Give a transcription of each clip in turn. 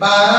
12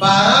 12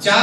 4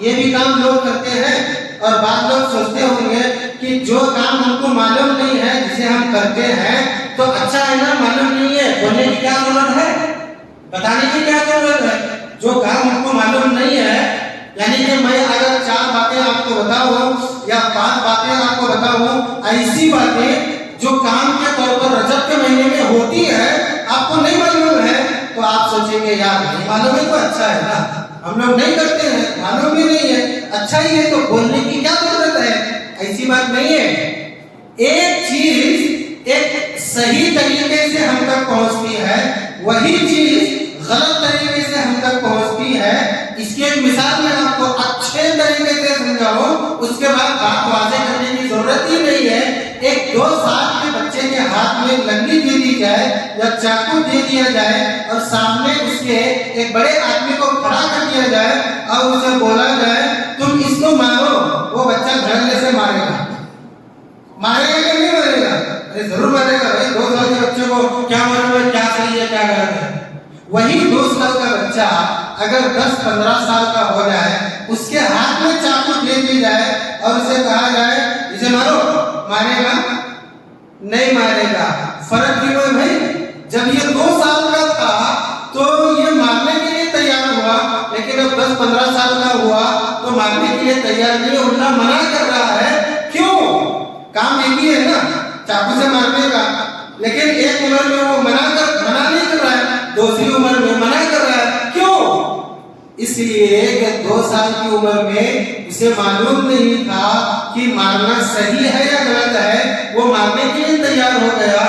یہ بھی کام لوگ کرتے ہیں، اور بعض لوگ سوچتے ہوں گے کہ جو کام ہم کو معلوم نہیں ہے جسے ہم کرتے ہیں تو اچھا ہے نا، معلوم نہیں ہے بولنے کی کیا ضرورت ہے، بتانے کی کیا ضرورت ہے؟ جو کام ہم کو معلوم نہیں ہے، یعنی کہ میں اگر 4 باتیں آپ کو بتاؤں یا 5 باتیں آپ کو بتاؤں، ایسی باتیں جو کام کے طور پر رجب کے مہینے میں ہوتی ہے آپ کو نہیں معلوم ہے، تو آپ سوچیں گے یار نہیں معلوم ہے تو اچھا ہے نا، ہم لوگ نہیں کرتے ہیں، معلوم بھی نہیں ہے، اچھا ہی ہے تو بولنے کی کیا ضرورت ہے؟ ایسی بات نہیں ہے۔ ایک چیز ایک صحیح طریقے سے ہم تک پہنچتی ہے، وہی چیز غلط طریقے سے ہم تک پہنچتی ہے۔ اس کی ایک مثال میں آپ کو اچھے طریقے سے سمجھاؤں، اس کے بعد بات واضح کرنے کی ضرورت ہی نہیں ہے۔ ایک 2 سال کے بچے کے ہاتھ میں لنگی دے دی جائے یا چاقو دے دیا جائے اور سامنے اس کے ایک بڑے آدمی کو کھڑا کر دیا جائے اور اسے بولا جائے تم اس کو مارو، وہ بچہ دھڑلے سے مارے گا، مارے گا کہ نہیں مارے گا؟ ارے ضرور مارے گا بھائی، 2 سال کے بچے کو کیا معلوم ہے کیا صحیح ہے کیا غلط ہے؟ وہی 2 سال کا بچہ اگر 10-15 سال کا ہو جائے، اس کے ہاتھ میں چاقو دے دی جائے اور اسے کہا جائے اسے مارو، مارے گا؟ نہیں مارے گا۔ فرق کیوں ہے بھائی؟ جب یہ 2 سال کا تھا تو یہ مارنے کے لیے تیار ہوا، لیکن اب 10-15 سال کا ہوا تو مارنے کے لیے تیار نہیں، الٹا منع کر رہا ہے۔ کیوں؟ کام ایک ہی ہے نا، چاقو سے مارنے کا، لیکن ایک عمر میں وہ منع نہیں کر رہا ہے، دوسری عمر میں منع کر رہا ہے۔ کیوں؟ اس لیے کہ 2 سال کی عمر میں اسے معلوم نہیں تھا کہ مارنا صحیح ہے یا غلط ہے، وہ مارنے کے لیے تیار ہو گیا،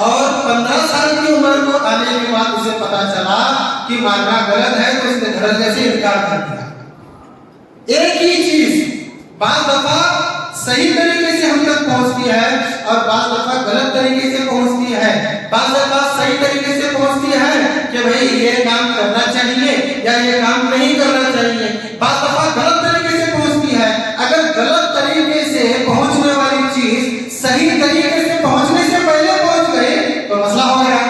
اور 15 سال کی عمر کو آنے کے بعد اسے پتا چلا کہ مارنا غلط ہے تو اس نے دھڑلے سے انکار کر دیا۔ ایک ہی چیز بعض دفعہ صحیح طریقے سے ہم تک پہنچتی ہے اور بعض دفعہ غلط طریقے سے پہنچتی ہے۔ بعض دفعہ صحیح طریقے سے پہنچتی ہے کہ بھئی یہ کام کرنا چاہیے یا یہ کام نہیں کرنا چاہیے، بعض دفعہ غلط طریقے سے پہنچتی ہے۔ اگر غلط طریقے سے پہنچنے والی چیز صحیح طریقے سے پہنچنے سے پہلے پہنچ گئی تو مسئلہ ہو گیا۔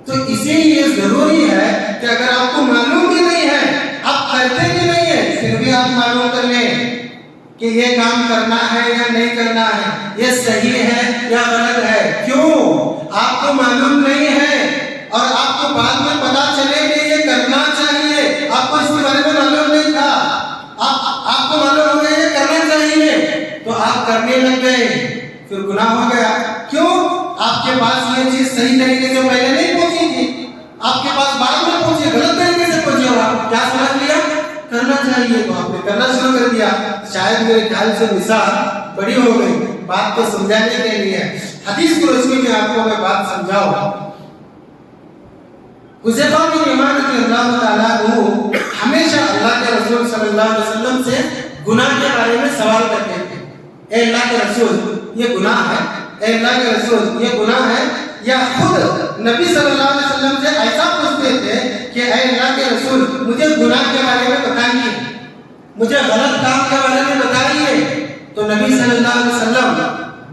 تو اسی لیے ضروری ہے کہ اگر آپ کو معلوم بھی نہیں ہے، آپ کرتے بھی نہیں ہیں، پھر بھی آپ معلوم کر لیں کہ یہ کام کرنا ہے یا نہیں کرنا ہے، یہ صحیح ہے یا غلط ہے۔ کیوں؟ آپ کو معلوم نہیں ہے اور آپ کو بعد میں پتا چلے کہ یہ کرنا چاہیے، آپ کو اس کے بارے میں معلوم نہیں تھا، آپ کو معلوم ہو گیا یہ کرنا چاہیے تو آپ کرنے لگ گئے، پھر گناہ ہو گیا۔ کیوں؟ آپ کے پاس یہ چیز صحیح طریقے سے پہلے نہیں پہنچی تھی، آپ کے پاس بعد میں پہنچی، غلط طریقے سے پہنچی، اور آپ کیا سمجھ لیا کرنا چاہیے تو آپ نے کرنا شروع کر دیا۔ شاید میرے خیال سے مثال بڑی ہو گئی بات کو سمجھانے کے لیے، حدیث کی روشنی میں آپ کو میں بات سمجھاؤں۔ حذیفہ بن یمان رضی اللہ تعالیٰ عنہ ہمیشہ اللہ کے رسول صلی اللہ علیہ وسلم سے گناہ کے بارے میں سوال کرتے تھے، اے اللہ کے رسول یہ گناہ ہے، اے اللہ کے رسول یہ گناہ ہے، یا خود نبی صلی اللہ علیہ وسلم سے ایسا پوچھتے تھے کہ اے اللہ کے رسول مجھے گناہ کے بارے میں بتائیے، مجھے غلط کام کے بارے میں بتائیے۔ تو نبی صلی اللہ علیہ وسلم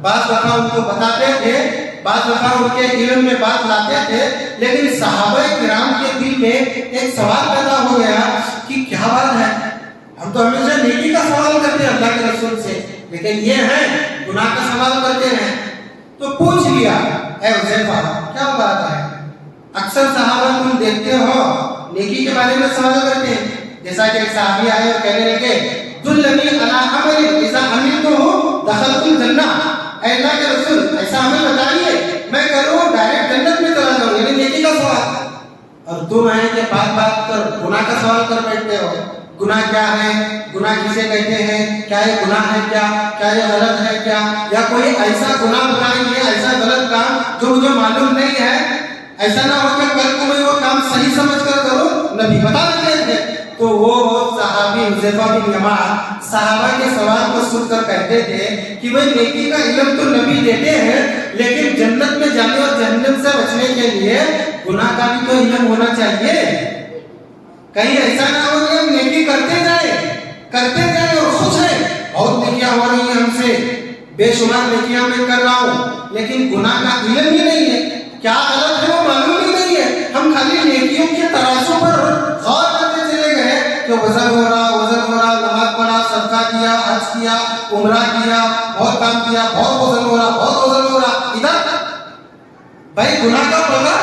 بعض دفعہ ان کو بتاتے تھے، بعض دفعہ ان کے علم میں بات لاتے تھے، لیکن صحابہ کرام کے دل میں ایک سوال پیدا ہو گیا کہ کیا بات ہے، ہم تو ہمیشہ نیکی کا سوال کرتے ہیں اللہ کے رسول سے، لیکن یہ ہے گناہ کا سوال کرتے ہیں۔ تو پوچھ لیا اے حذیفہ کیا بات ہے؟ اکثر صحابہ تم دیکھتے ہو نیکی کے بارے میں سوال کرتے ہیں، جیسا کہ ایک صحابی آئے اور کہنے لگے دلنی علی عمل اذا عملتہ دخلت الجنہ، اے اللہ کے رسول ایسا عمل بتائیے میں کروں ڈائریکٹ جنت میں چلا جاؤں، یعنی نیکی کا سوال۔ اور تم ہیں کہ بات بات کر گناہ کا سوال کر بیٹھتے ہو، گناہ کیا ہے، گناہ کسے کہتے ہیں، کیا یہ گناہ ہے کیا یہ غلط ہے کیا، یا کوئی ایسا گناہ بتائیے ایسا غلط کام جو مجھے معلوم نہیں ہے، ایسا نہ ہو کہ کل کو میں وہ کام صحیح سمجھ کر کروں، نبی بتا دیتے تھے۔ تو وہ صحابی حذیفہ بن یمان صحابہ کے سوال کو سن کر کہتے تھے کہ بھئی نیکی کا علم تو نبی دیتے ہیں، لیکن جنت میں جانے اور جہنم سے بچنے کے لیے گناہ کا بھی تو علم ہونا چاہیے، کہیں ایسا نہ ہو کہ ہم نیکی کرتے جائیں اور خوش ہیں بہت نیکیاں ہو رہی ہیں ہم سے، بے شمار نیکیاں میں کر رہا ہوں، لیکن گناہ کا علم ہی نہیں ہے، کیا غلط ہے وہ معلوم ہی نہیں ہے، ہم خالی نیکیوں کے ترازو پر غور کرتے چلے گئے کہ وزن ہو رہا عمرہ کیا، بہت کام کیا، بہت وزن ہو رہا، بہت وزن ہو رہا، ادھر بھائی گناہ کا پلڑا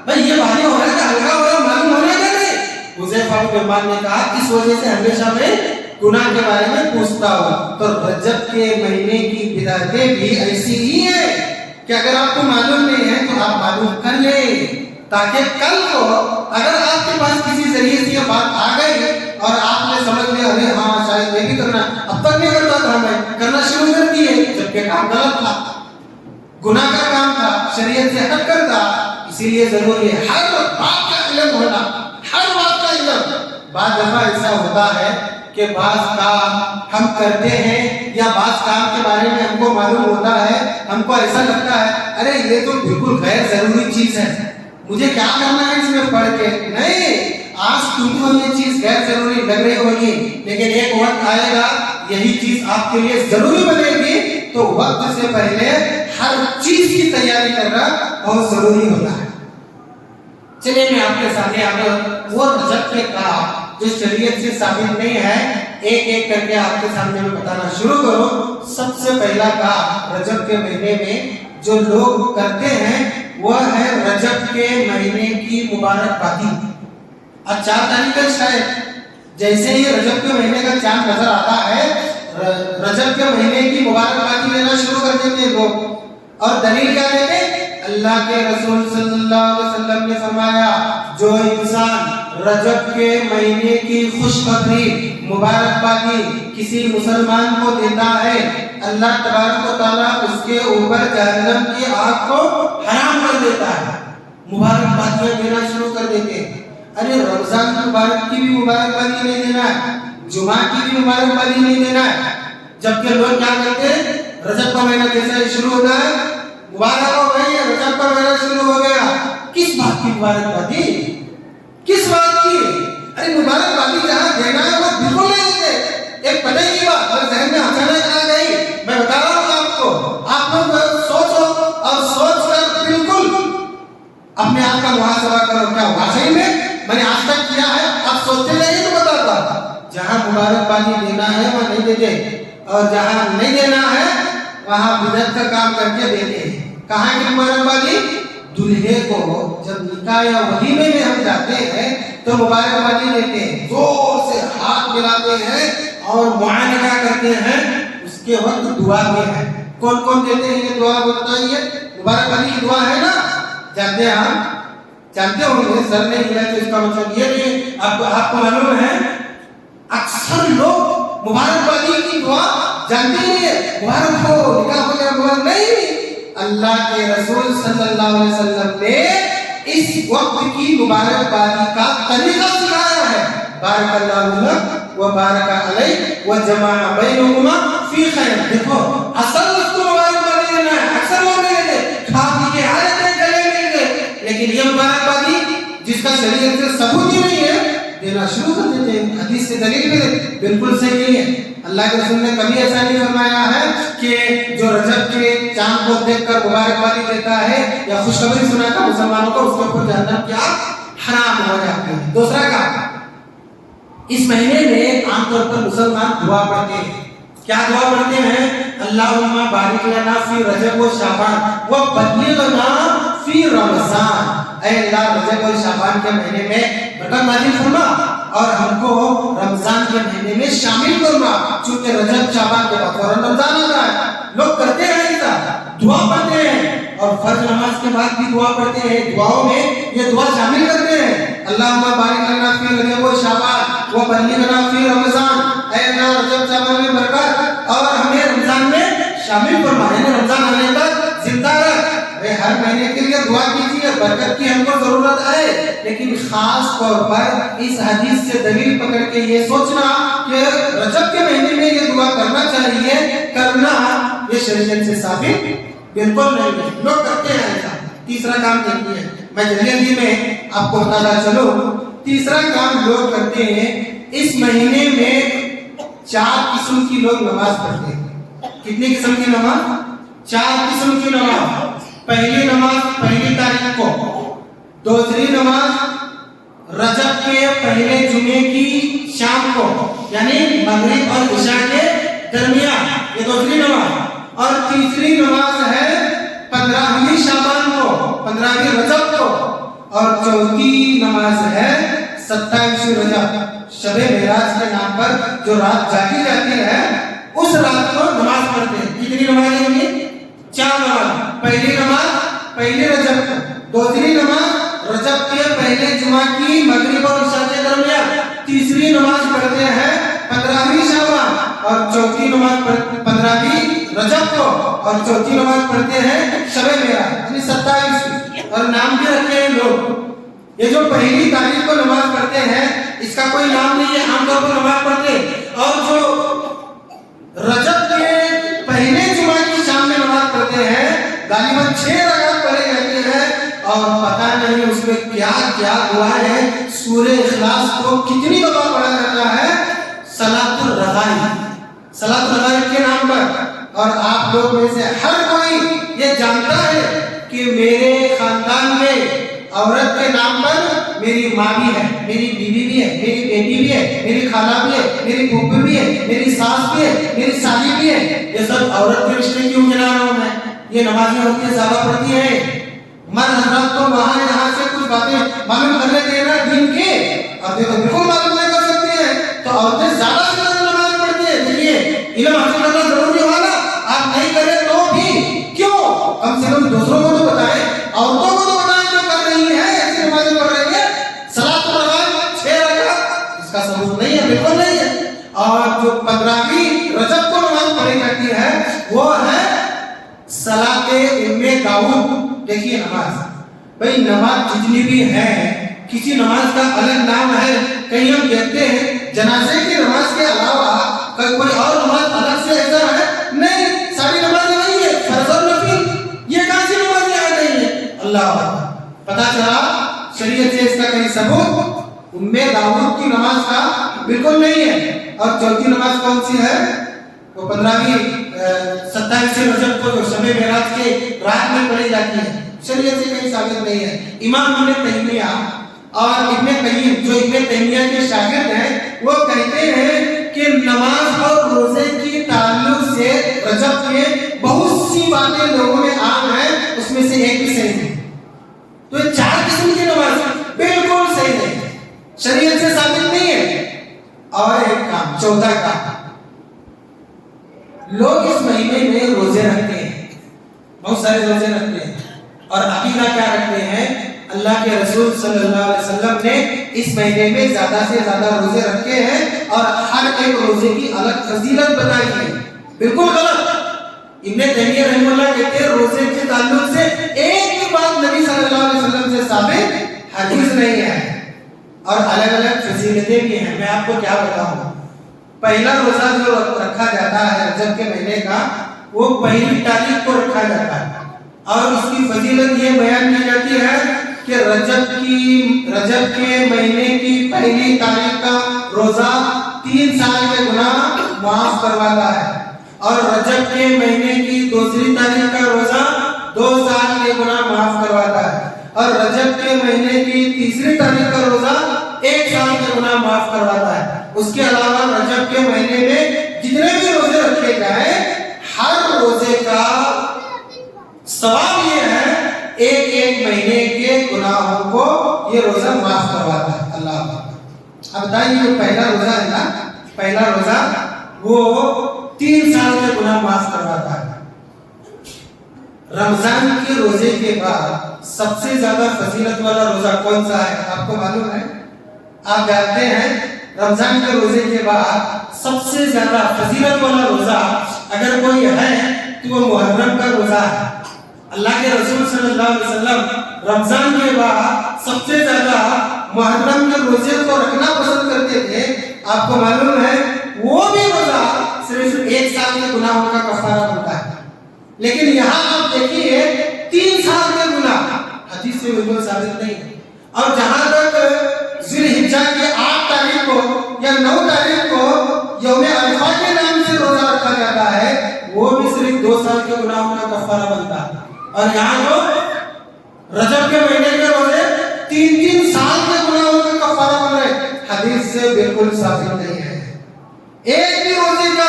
بھائی یہ بھاری ہو رہا ہے کہ ہلکا ہو رہا ہے، معلوم ہونا کہ نہیں؟ حذیفہ بن یمان نے کہا اس وجہ سے ہمیشہ میں گناہ کے بارے میں پوچھتا ہوں۔ تو رجب کے مہینے کی بدعتیں بھی ایسی ہی ہیں کہ اگر آپ کو معلوم نہیں ہے تو آپ معلوم کر لیں، تاکہ کل کو اگر آپ کے پاس کسی ذریعے سے یہ بات آ گئی اور آپ نے سمجھ لیا ارے ہاں شاید یہ بھی کرنا، اب تک نہیں کرتا تھا میں، کرنا شروع کر دیے، جبکہ کام غلط تھا، گناہ کا کام تھا، شریعت سے ہٹ کر تھا۔ اسی لیے ضروری ہے ہر بات کا علم ہونا، ہر بات کا علم۔ بعض دفعہ ایسا ہوتا ہے کہ بعض کام ہم کرتے ہیں یا بعض کام کے بارے میں ہم کو معلوم ہوتا ہے، ہم کو ایسا لگتا ہے ارے یہ تو بالکل غیر ضروری چیز ہے، مجھے کیا کرنا ہے اس میں پڑھ کے؟ نہیں، آج تم کو یہ چیز غیر ضروری لگ رہی ہوگی، لیکن ایک وقت آئے گا یہی چیز آپ کے لیے ضروری بنے گی، تو وقت سے پہلے ہر چیز کی تیاری کرنا بہت ضروری ہوتا ہے۔ چلیے میں آپ کے سامنے وہ رجب کے کام جو شریعت سے ثابت نہیں ہے ایک ایک کر کے آپ کے سامنے میں بتانا شروع کرو۔ سب سے پہلا کام رجب کے مہینے میں جو لوگ کرتے ہیں وہ ہے رجب کے مہینے کی مبارکبادی۔ آج 4 تاریخ ہے، شاید جیسے ہی رجب کے مہینے کا چاند نظر آتا ہے رجب کے مہینے کی مبارکبادی لینا شروع کر دیتے ہیں لوگ، اور دلیل کیا دیتے ہیں؟ اللہ کے رسول صلی اللہ علیہ وسلم نے فرمایا جو انسان رجب کے مہینے کی خوشخبری مبارکبادی کسی مسلمان کو دیتا ہے اللہ تبارک و تعالیٰ اس کے اوپر جہنم کی آگ کو حرام کر دیتا ہے۔ مبارکبادیاں دینا شروع کر دیتے ہیں۔ ارے رمضان مبارک کی بھی مبارکبادی نہیں دینا ہے، جمعہ کی بھی مبارکبادی نہیں دینا ہے، جبکہ لوگ کیا کرتے ہیں رجب کا مہینہ جیسے شروع ہوتا ہے مبارک ہو گئی رجب کا مہینہ شروع ہو گیا، کس بات کی مبارکبادی؟ کس بات کی؟ ارے مبارکبادی جہاں دینا ہے وہ بالکل نہیں دیتے۔ ایک پتہ کی بات اور ذہن میں اچانک آ گئی، میں بتا رہا ہوں آپ کو، آپ لوگ سوچو اور سوچ کر بالکل اپنے آپ کا محاسبہ کرو، کیا واقعی میں نے آج تک کیا ہے؟ آپ سوچتے رہیے تو بتاتا، جہاں مبارکبادی دینا ہے وہاں نہیں دیتے، اور جہاں نہیں دینا ہے وہاں بدعت کا کام کر کے دیتے ہیں۔ کہاں کی مبارکبادی؟ دلہے کو جب نکاح یا ولیمے میں ہم جاتے ہیں تو مبارکبادی دیتے ہیں، زور سے ہاتھ ملاتے ہیں اور معانقہ کرتے ہیں، اس کے وقت دعا بھی ہے۔ کون کون دیتے ہیں یہ دعا بتائیے؟ مبارکبادی کی دعا ہے نا، جانتے ہیں ہم، جانتے ہوں گے، سر نے ہلا تو اس کا مطلب یہ نہیں، آپ کو معلوم ہے اکثر لوگ مبارکبادی کی دعا جانتے نہیں ہے، مبارک ہو نکاح ہو گیا مبارک نہیں۔ اللہ کے رسول صلی اللہ علیہ وسلم نے اس وقت کی مبارکبادی کا طریقہ سکھایا ہے۔ بارک اللہ لک و بارک علیک و جمع بینکما فی خیر۔ دیکھو اصل اس کو مبارکبادی دینا ہے، اکثر لوگ نہیں دیتے، کھا پی کے حالت میں گلے مل گئے، لیکن یہ مبارکبادی جس کا شریعت سے ثبوت ہی نہیں ہے دینا شروع کر دیتے ہیں، حدیث سے دلیل بھی بالکل صحیح نہیں ہے۔ اللہ کے رسول نے کبھی ایسا نہیں فرمایا ہے کہ جو رجب کے چاند کو دیکھ کر مبارکبادی دیتا ہے یا خوشخبری سناتا مسلمانوں کو اس کے اوپر جہنم کی آگ حرام ہو جاتی ہے۔ دوسرا کام، اس مہینے میں عام طور پر مسلمان دعا پڑھتے ہیں۔ کیا دعا پڑھتے ہیں؟ اللہم بارک لنا فی رجب و شعبان و بلغنا فی رمضان۔ اے اللہ رجب اور شعبان کے مہینے میں برکت نازل فرما اور ہم کو رمضان کے مہینے میں شامل فرما، چونکہ رجب شعبان کے بعد فوراً رمضان آتا ہے۔ لوگ کرتے ہیں ایسا، دعا پڑھتے ہیں اور فرض نماز کے بعد بھی دعا پڑھتے ہیں، دعاؤں میں یہ دعا شامل کرتے ہیں۔ اللہم بارک لنا فی رجب و شعبان و بلغنا فی رمضان۔ اے اللہ رجب شعبان میں برکت اور ہمیں رمضان میں شامل فرما، یعنی رمضان آنے تک زندہ رکھ۔ ہر مہینے کے لیے دعا کیجیے، برکت کی ہم کو ضرورت ہے، لیکن خاص طور پر اس حدیث سے دلیل پکڑ کے یہ سوچنا کہ رجب کے مہینے میں یہ دعا کرنا چاہیے، کرنا یہ شریعت سے ثابت بالکل نہیں ہے، لوگ کرتے ہیں ایسا۔ تیسرا کام دیکھیے، میں جلدی میں آپ کو بتانا چلو، تیسرا کام لوگ کرتے ہیں اس مہینے میں 4 قسم کی لوگ نماز پڑھتے ہیں۔ کتنی قسم کی نماز؟ 4 قسم کی نماز۔ پہلی نماز پہلی تاریخ کو، دوسری نماز رجب کے پہلے جمعے کی شام کو، یعنی مغرب اور عشاء کے درمیان، یہ دوسری نماز، اور تیسری نماز ہے 15ویں شعبان کو، 15ویں رجب کو، اور چوتھی نماز ہے 27ویں رجب، شب معراج کے نام پر جو رات جاگی جاتی ہے اس رات کو نماز پڑھتے ہیں۔ کتنی نمازیں ہوئی؟ 4 نماز۔ پہلی نماز پہلی رجب کو، دوسری نماز رجب کے پہلے جمعہ کی مغرب اور عشاء کے درمیان، تیسری نماز پڑھتے ہیں 15ویں شعبان، اور چوتھی نماز 15ویں رجب کو، اور چوتھی نماز پڑھتے ہیں شب معراج یعنی 27۔ اور نام بھی رکھے ہیں لوگ، یہ جو پہلی تاریخ کو نماز پڑھتے ہیں اس کا کوئی نام نہیں ہے، عام طور پر نماز پڑھتے ہیں، اور جو رجب کے پہلے جمعہ کی شام میں نماز پڑھتے ہیں غالباً 6 رکعت پڑھی جاتی ہے، اور پتہ نہیں اس میں کیا کیا ہوا ہے، سورہ اخلاص کو کتنی دفعہ پڑھا جاتا ہے صلاۃ الرغائب، صلاۃ الرغائب کے نام پر۔ اور آپ لوگ میں سے ہر کوئی یہ جانتا ہے کہ میرے خاندان میں عورت کے نام پر میری ماں بھی ہے، میری بیوی بھی ہے، میری بیٹی بھی ہے، میری خالہ بھی ہے، میری پھوپھی بھی ہے، میری ساس بھی ہے، میری سالی بھی ہے، یہ سب عورت کے رشتے کیوں گنا رہا ہوں میں؟ یہ نمازیں ہوتی ہیں زیادہ پڑھتی ہیں، مرد حضرات تو وہاں یہاں سے کچھ باتیں معلوم کر لیتے ہیں نا دین کے، اور یہ تو بالکل معلوم نہیں کر سکتی ہیں، تو عورتیں زیادہ سے زیادہ نماز پڑھتی ہیں۔ دیکھیے علم حاصل کرنا ضروری ہوا نا، آپ نہیں کریں تو بھی کیوں، کم سے کم دوسروں کو تو بتائیں، عورتوں کو تو بتائیں جو کر رہی ہیں ایسی نمازیں پڑھ رہی ہیں، صلاۃ الرغائب 6 رکعت، اس کا ثبوت نہیں ہے، بالکل نہیں ہے۔ اور جو 15ویں رجب کو نماز پڑھی جاتی ہے وہ ہے صلاۃ ام داؤد۔ دیکھیے نماز، بھئی نماز جتنی بھی ہے کسی نماز کا الگ نام ہے، کہیں ہم دیکھتے ہیں جنازے کی نماز کے علاوہ کوئی اور نماز الگ سے ایسا ہے؟ نہیں، ساری نمازیں وہی ہے، فرض اور نفل، یہ کون سی نمازیں آ گئی ہیں؟ اللہ پتہ چلا شریعت سے اس کا کہیں ثبوت ام داؤد کی نماز کا بالکل نہیں ہے۔ اور چوتھی نماز کون سی ہے؟ وہ 15ویں 27 رجب کو جو شب معراج کے رات میں پڑھی جاتی ہے، شریعت سے کہیں ثابت نہیں ہے۔ امام ابن تیمیہ اور ابن قیم جو ابن تیمیہ کے شاگرد ہیں وہ کہتے ہیں کہ نماز اور روزے کی تعلق سے رجب کے بہت سی باتیں لوگوں میں عام ہیں، اس میں سے ایک بھی صحیح نہیں۔ تو یہ 4 قسم کی نماز بالکل صحیح نہیں، شریعت سے ثابت نہیں ہے۔ اور ایک کام، چوتھا کام، لوگ اس مہینے میں روزے رکھتے ہیں، بہت سارے روزے رکھتے ہیں، اور عقیدہ کیا رکھتے ہیں؟ اللہ کے رسول صلی اللہ علیہ وسلم نے اس مہینے میں زیادہ سے زیادہ روزے رکھے ہیں اور ہر ایک روزے کی الگ فضیلت بتائی ہے۔ بالکل غلط۔ ابن تیمیہ رحمہ اللہ کہتے ہیں روزے کے تعلق سے ایک بھی بات نبی صلی اللہ علیہ وسلم سے ثابت حدیث نہیں ہے، اور الگ الگ فضیلتیں بھی ہیں۔ میں آپ کو کیا بتاؤں، پہلا روزہ جو رکھا جاتا ہے رجب کے مہینے کا وہ پہلی تاریخ کو رکھا جاتا ہے، اور اس کی فضیلت یہ بیان کی جاتی ہے کہ رجب کے مہینے کی پہلی تاریخ کا روزہ 3 سال کے گناہ معاف کرواتا ہے، اور رجب کے مہینے کی دوسری تاریخ کا روزہ 2 سال کے گناہ معاف کرواتا ہے، اور رجب کے مہینے کی تیسری تاریخ کا روزہ 1 سال کے گناہ معاف کرواتا ہے۔ اس کے علاوہ رجب کے مہینے میں جتنے بھی روزے رکھے جائیں ہر روزے کا ثواب یہ ہے ایک ایک مہینے کے گناہوں کو یہ روزہ معاف کرواتا ہے۔ اللہ اب بتائیے جو پہلا روزہ ہے نا، پہلا روزہ وہ 3 سال کے گناہ معاف کرواتا ہے۔ رمضان کے روزے کے بعد سب سے زیادہ فضیلت والا روزہ کون سا ہے آپ کو معلوم ہے؟ آپ جانتے ہیں رمضان کے روزے کے بعد سب سے زیادہ فضیلت والا روزہ اگر کوئی ہے تو وہ محرم کا روزہ ہے۔ اللہ کے رسول صلی اللہ علیہ وسلم رمضان کے بعد سب سے زیادہ محرم کے روزے کو رکھنا پسند کرتے تھے۔ آپ کو معلوم ہے وہ بھی روزہ صرف 1 سال کے گناہوں کا کفارہ بنتا ہے، لیکن یہاں آپ دیکھیے 3 سال کے گناہ حدیث سے بالکل ثابت نہیں ہے۔ اور جہاں تک ذی الحجہ کی 8 تاریخ کو یا 9 تاریخ کو یوم عرفہ کے نام سے روزہ رکھا جاتا ہے وہ بھی صرف 2 سال کے گناہوں کا کفارہ بنتا ہے، اور یہاں جو رجب کے مہینے کے روزے 3 سال کے گناہوں کا کفارہ بن رہے، حدیث سے بالکل ثابت نہیں ہے۔ ایک بھی روزے کا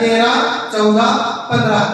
13, 14, 15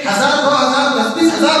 1000, 2000, 10,000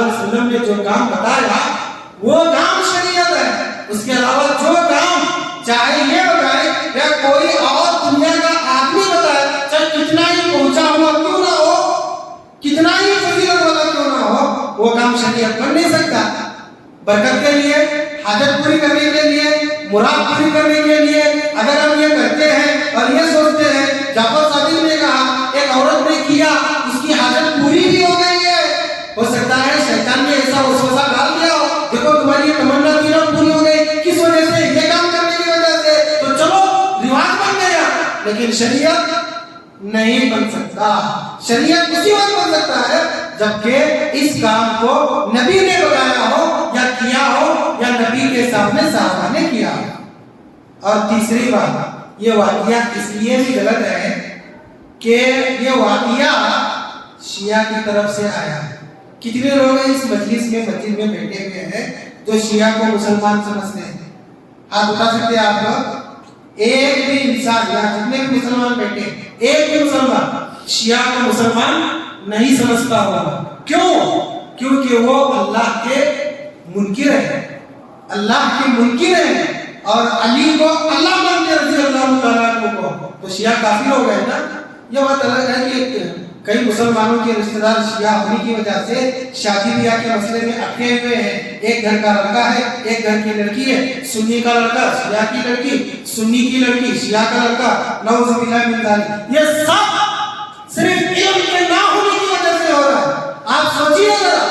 علیہ وسلم نے جو کام بتایا وہ کام شریعت ہے. اس کے علاوہ جو کام چاہے یہ بتائے یا کوئی اور دنیا کا آدمی بتائے، چاہے کتنا ہی پہنچا ہوا کیوں نہ ہو، کتنا ہی فضیلت والا کیوں نہ ہو، وہ کام شریعت بن نہیں سکتا. برکت کے لیے، حاجت پوری کرنے کے لیے، مراد پوری کرنے کے لیے اگر ہم یہ کرتے ہیں اور یہ سوچتے ہیں، جعفر صادق نے کہا ایک عورت نے کیا، اس کی حاجت پوری بھی ہو گئی ہے. ہو سکتا ہے شیطان نے ایسا وسوسہ ڈال دیا ہو، دیکھو تمہاری یہ تمنا تینوں پوری ہو گئی، کس وجہ سے؟ یہ کام کرنے کی وجہ سے، تو چلو رواج بن گیا. لیکن شریعت نہیں بن سکتا. شریعت اسی وقت بن سکتا ہے جبکہ اس کام کو نبی نے بتایا ہو یا کیا ہو یا نبی کے سامنے صحابہ نے کیا ہو. اور تیسری بات، یہ واقعہ اس لیے بھی غلط ہے کہ یہ واقعہ شیعہ کی طرف سے آیا ہے. کتنے لوگ ہیں اس مجلس میں، مسجد میں بیٹھے ہوئے ہیں جو شیعہ کو مسلمان سمجھتے ہیں؟ آپ بتا سکتے ہیں آپ لوگ؟ ایک بھی انسان یا جتنے بھی مسلمان بیٹھے، ایک بھی مسلمان شیعہ کو مسلمان نہیں سمجھتا ہوگا. کیوں؟ کیونکہ وہ اللہ کے منکر ہیں، اللہ کے منکر ہیں اور علی کو اللہ مانتے رضی اللہ تعالیٰ عنہ کو. تو شیعہ کافر ہو گئے نا. یہ بات الگ ہے کہ کئی مسلمانوں کے رشتہ دار شیعہ ہونے کی وجہ سے شادی بیاہ کے مسئلے میں اٹکے ہوئے ہیں. ایک گھر کا لڑکا ہے، ایک گھر کی لڑکی ہے، سنی کا لڑکا شیعہ کی لڑکی، سنی کی لڑکی شیعہ کا لڑکا، نعوذ باللہ من ذالک. یہ سب صرف علم کے نہ ہونے کی وجہ سے ہو رہا ہے. آپ سوچیے ذرا،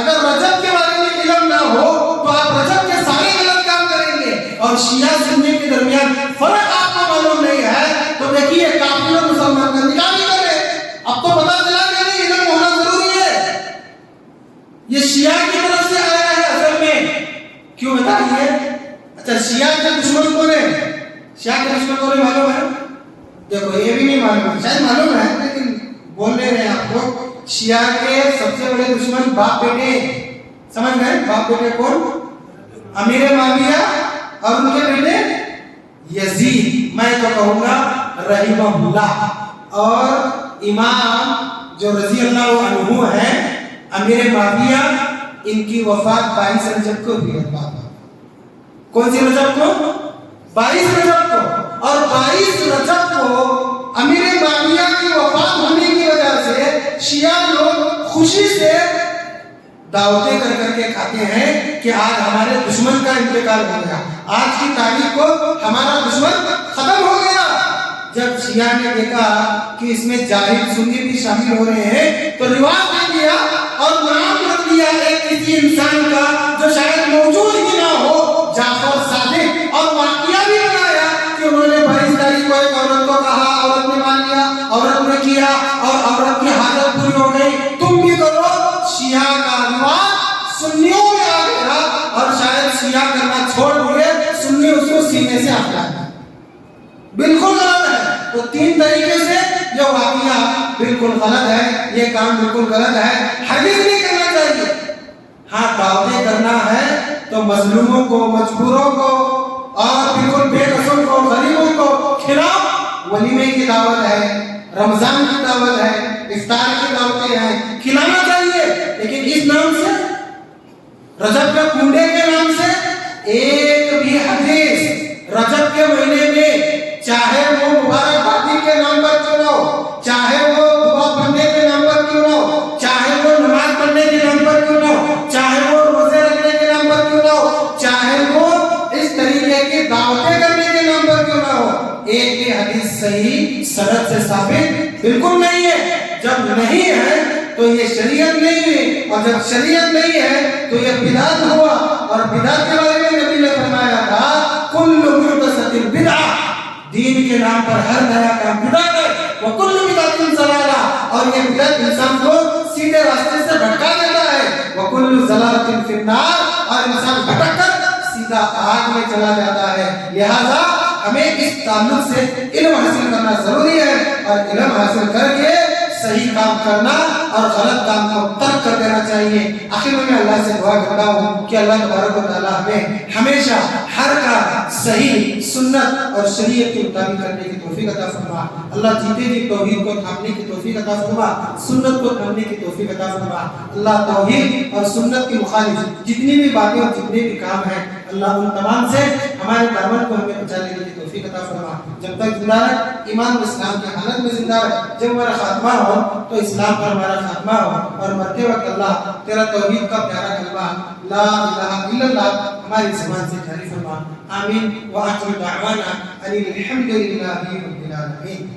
اگر رجب کے بارے میں علم نہ ہو تو آپ رجب کے سارے غلط کام کریں گے. اور شیعہ سنی کے درمیان فرق آپ کو معلوم نہیں ہے تو دیکھیے کافر اور مسلمان کا نکاح نہیں کرے. اب تو پتا چلا کہ نہیں علم ہونا ضروری ہے. یہ شیعہ کی طرف سے آیا ہے اصل میں. کیوں بتائیے؟ اچھا شیعہ کے دشمن کون ہے؟ شیعہ کے دشمن کون ہے معلوم ہے؟ دیکھو یہ بھی نہیں معلوم ہے، شاید معلوم ہے لیکن بول رہے ہیں آپ کو. شیعہ کے سب سے بڑے دشمن باپ بیٹے. سمجھ گئے؟ باپ بیٹے کون؟ امیر معاویہ اور ان کے بیٹے یزید، میں تو کہوں گا رحمہ اللہ. اور امام جو رضی اللہ عنہ ہیں امیر معاویہ، ان کی وفات 22 رجب کو ہوئی ہے. کون سی رجب کو؟ 22 رجب کو. اور 22 رجب کو امیر معاویہ کی وفات ہونے کی وجہ سے شیعہ لوگ خوشی سے دعوتیں کر کر کے کھاتے ہیں کہ آج ہمارے دشمن کا انتقال ہو گیا، آج کی تاریخ کو ہمارا دشمن ختم ہو گیا. جب شیعہ نے دیکھا کہ اس میں جاہل سنی بھی شامل ہو رہے ہیں تو رواج دے دیا اور نام رکھ دیا ایک کسی انسان کا جو شاید موجود ہی نہ ہو، جعفر صادق. اور واقعہ بھی بنایا کہ انہوں نے 22 تاریخ کو ایک عورت کو کہا، عورت نے مان لیا، عورت نے کیا اور عورت کی حاجت پوری ہو گئی، تم بھی کرو. شیعہ کا رواج سنیوں میں آ گیا اور شاید شیعہ کرنا چھوڑ دیے، سنی اس کو سینے سے ہٹا دیا. بالکل غلط ہے. تو 3 طریقے سے یہ واقعہ بالکل غلط ہے، یہ کام بالکل غلط ہے، ہرگز نہیں کرنا چاہیے. ہاں دعوتیں کرنا ہے تو مظلوموں کو، مجبوروں کو اور بالکل بے کسوں کو، غریبوں کو کھلاؤ. ولیمے کی دعوت ہے، رمضان کی دعوت ہے، افطار کی دعوتیں ہیں، کھلانا چاہیے. لیکن اس نام سے، رجب کے کنڈے کے نام سے ایک بھی حدیث رجب کے مہینے میں، چاہے وہ مبارک بادی کے نام پر کیوں نہ ہو، چاہے وہ دعا پڑھنے کے نام پر کیوں نہ ہو، چاہے وہ نماز پڑھنے کے نام پر کیوں نہ ہو، چاہے وہ روزے رکھنے کے نام پر کیوں نہ ہو، چاہے وہ اس طریقے کی دعوتیں کرنے کے نام پر کیوں نہ ہو، ایک بھی حدیث صحیح سند سے ثابت بالکل نہیں ہے. جب نہیں ہے تو یہ شریعت نہیں ہے، اور جب شریعت نہیں ہے تو یہ بدعت ہوا. اور بدعت کے بارے میں نبی نے فرمایا تھا کل محدثۃ بدعہ، دین کے نام پر ہر نیا کام بدعت ہے. وکل بدعۃ ضلالہ، اور یہ بدعت انسان کو سیدھے راستے سے بھٹکا دیتا ہے. وکل ضلالۃ فی النار، اور انسان بھٹک کر سیدھا آگ میں چلا جاتا ہے. لہذا ہمیں اس تعلق سے علم حاصل کرنا ضروری ہے اور علم حاصل کر کے صحیح کام کرنا اور غلط کام کو ترک کر دینا چاہیے۔ آخر میں اللہ سے دعا کرتا ہوں کہ اللہ تبارک و تعالیٰ ہمیں ہمیشہ ہر کام صحیح سنت اور شریعت کے مطابق کرنے کی توفیق عطا فرما۔ اللہ جیتے جی توحید کو تھامنے کی توفیق عطا فرما، سنت کو تھامنے کی توفیق عطا فرما۔ اللہ توحید اور سنت کی مخالف جتنی بھی باتیں اور جتنے بھی کام ہیں اللہ ان تمام سے ہمارے دامن کو ہمیں بچا لینے کی توفیق عطا فرما۔ جب تک زندہ رہے ایمان و اسلام کی حالت میں زندہ رہے، جب ہمارا خاتمہ ہو تو اسلام پر ہمارا خاتمہ ہو، اور مرتے وقت اللہ تیرا توحید کا پیارا کلمہ لا الہ الا اللہ ہماری زبان سے جاری فرما۔ آمین وآخر دعوانا ان الحمد للہ رب العالمین۔